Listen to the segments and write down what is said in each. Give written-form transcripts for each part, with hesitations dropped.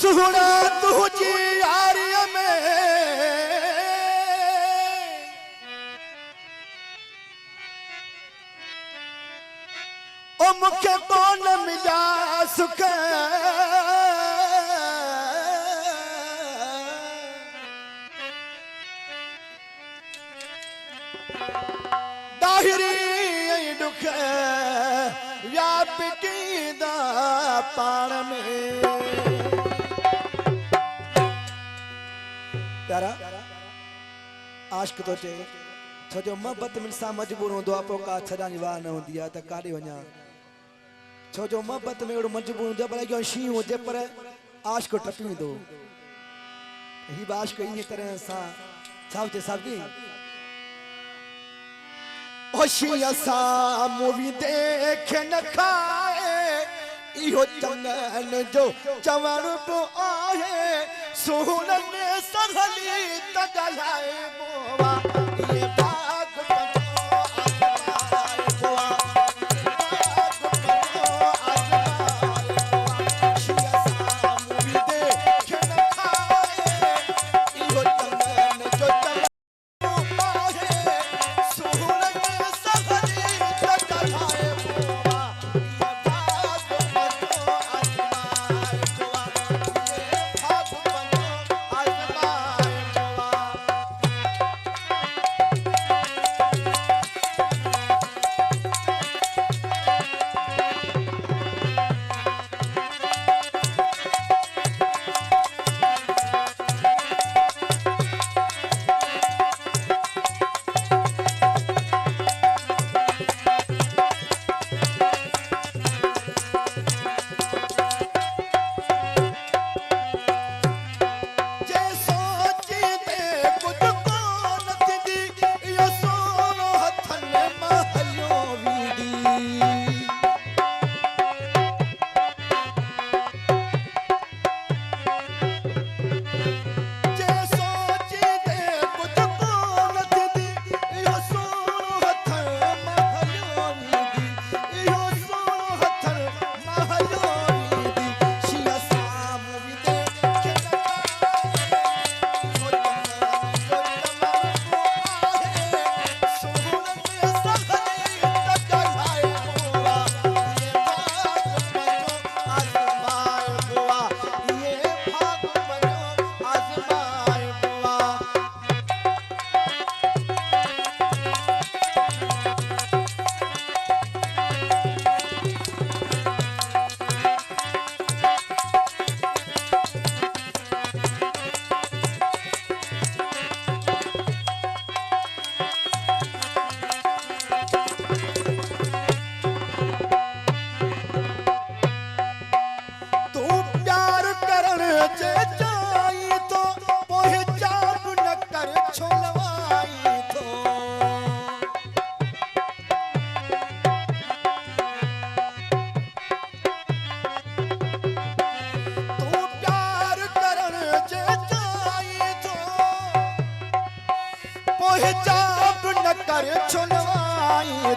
सुहना तुझी यारीअ में ओ मुखे कोन मिला सुख दाहिरी दुख व्यापकी दा पाण में प्यारा आशिक तो चे छो जो मोहब्बत मिलसा मजबूर होंदो आ पो का छडानी वाह न होंदी आ त काडे वणा छो जो मोहब्बत में एड़ो मजबूर होंदो भले जो शी होजे पर आशिक टपी वेंदो ही आशिक इन तरह सा छावते साबी होशिया सा मूवी देख न खाए इहो चंगन जो चवण पो आहे सोहन सगली तगलाए बोवा ये भाग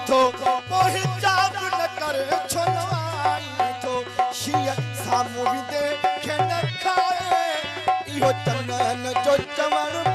थो पोइ जाब न कर छोलवाई थो शीअ साम्हूं विदे खे न खाए इहो चंगन जो चवण